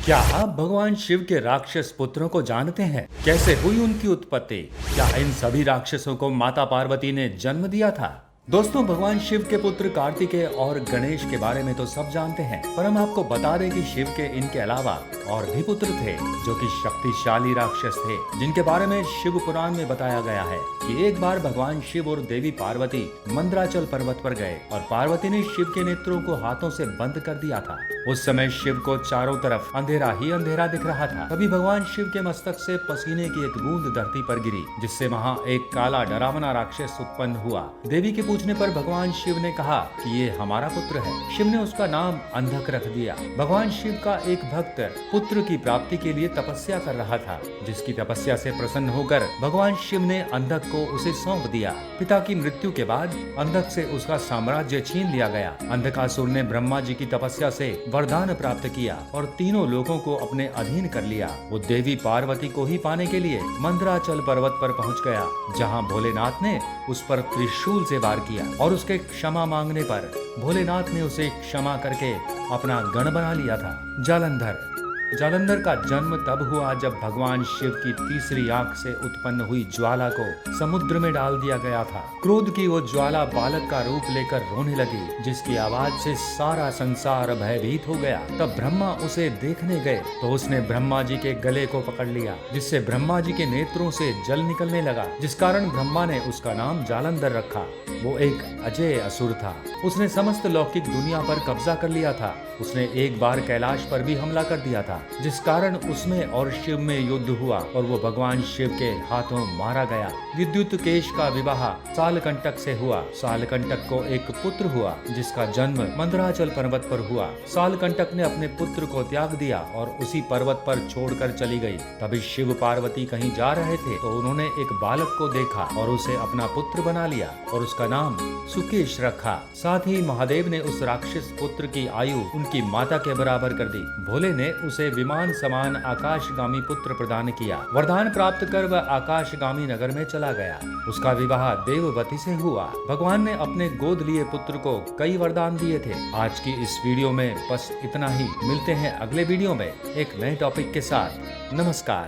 क्या आप भगवान शिव के राक्षस पुत्रों को जानते हैं? कैसे हुई उनकी उत्पत्ति? क्या इन सभी राक्षसों को माता पार्वती ने जन्म दिया था? दोस्तों, भगवान शिव के पुत्र कार्तिकेय और गणेश के बारे में तो सब जानते हैं, पर हम आपको बता दें कि शिव के इनके अलावा और भी पुत्र थे जो कि शक्तिशाली राक्षस थे, जिनके बारे में शिव पुराण में बताया गया है कि एक बार भगवान शिव और देवी पार्वती मंदराचल पर्वत पर गए और पार्वती ने शिव के नेत्रों को हाथों से बंद कर दिया था। उस समय शिव को चारों तरफ अंधेरा ही अंधेरा दिख रहा था। तभी भगवान शिव के मस्तक से पसीने की एक बूंद धरती पर गिरी, जिससे वहाँ एक काला डरावना राक्षस उत्पन्न हुआ। देवी के पूछने पर भगवान शिव ने कहा कि ये हमारा पुत्र है। शिव ने उसका नाम अंधक रख दिया। भगवान शिव का एक भक्त पुत्र की प्राप्ति के लिए तपस्या कर रहा था, जिसकी तपस्या से प्रसन्न होकर भगवान शिव ने अंधक को उसे सौंप दिया। पिता की मृत्यु के बाद अंधक से उसका साम्राज्य छीन लिया गया। अंधकासुर ने ब्रह्मा जी की तपस्या से वरदान प्राप्त किया और तीनों लोगों को अपने अधीन कर लिया। वो देवी पार्वती को ही पाने के लिए मंदराचल पर्वत पर पहुंच गया, जहां भोलेनाथ ने उस पर त्रिशूल से वार किया और उसके क्षमा मांगने पर भोलेनाथ ने उसे क्षमा करके अपना गण बना लिया था। जालंधर जालंधर का जन्म तब हुआ जब भगवान शिव की तीसरी आंख से उत्पन्न हुई ज्वाला को समुद्र में डाल दिया गया था। क्रोध की वो ज्वाला बालक का रूप लेकर रोने लगी, जिसकी आवाज से सारा संसार भयभीत हो गया। तब ब्रह्मा उसे देखने गए तो उसने ब्रह्मा जी के गले को पकड़ लिया, जिससे ब्रह्मा जी के नेत्रों से जल निकलने लगा, जिस कारण ब्रह्मा ने उसका नाम जालंधर रखा। वो एक अजय असुर था। उसने समस्त लौकिक दुनिया पर कब्जा कर लिया था। उसने एक बार कैलाश पर भी हमला कर दिया था, जिस कारण उसमें और शिव में युद्ध हुआ और वो भगवान शिव के हाथों मारा गया। विद्युत केश का विवाह सालकंटक से हुआ। सालकंटक को एक पुत्र हुआ, जिसका जन्म मंदराचल पर्वत पर हुआ। सालकंटक ने अपने पुत्र को त्याग दिया और उसी पर्वत पर छोड़कर चली गई। तभी शिव पार्वती कहीं जा रहे थे तो उन्होंने एक बालक को देखा और उसे अपना पुत्र बना लिया और उसका नाम सुकेश रखा। साथ ही महादेव ने उस राक्षस पुत्र की आयु उनकी माता के बराबर कर दी। भोले ने उसे विमान समान आकाशगामी पुत्र प्रदान किया। वरदान प्राप्त कर वह आकाशगामी नगर में चला गया। उसका विवाह देववती से हुआ। भगवान ने अपने गोद लिए पुत्र को कई वरदान दिए थे। आज की इस वीडियो में बस इतना ही। मिलते हैं अगले वीडियो में एक नए टॉपिक के साथ। नमस्कार।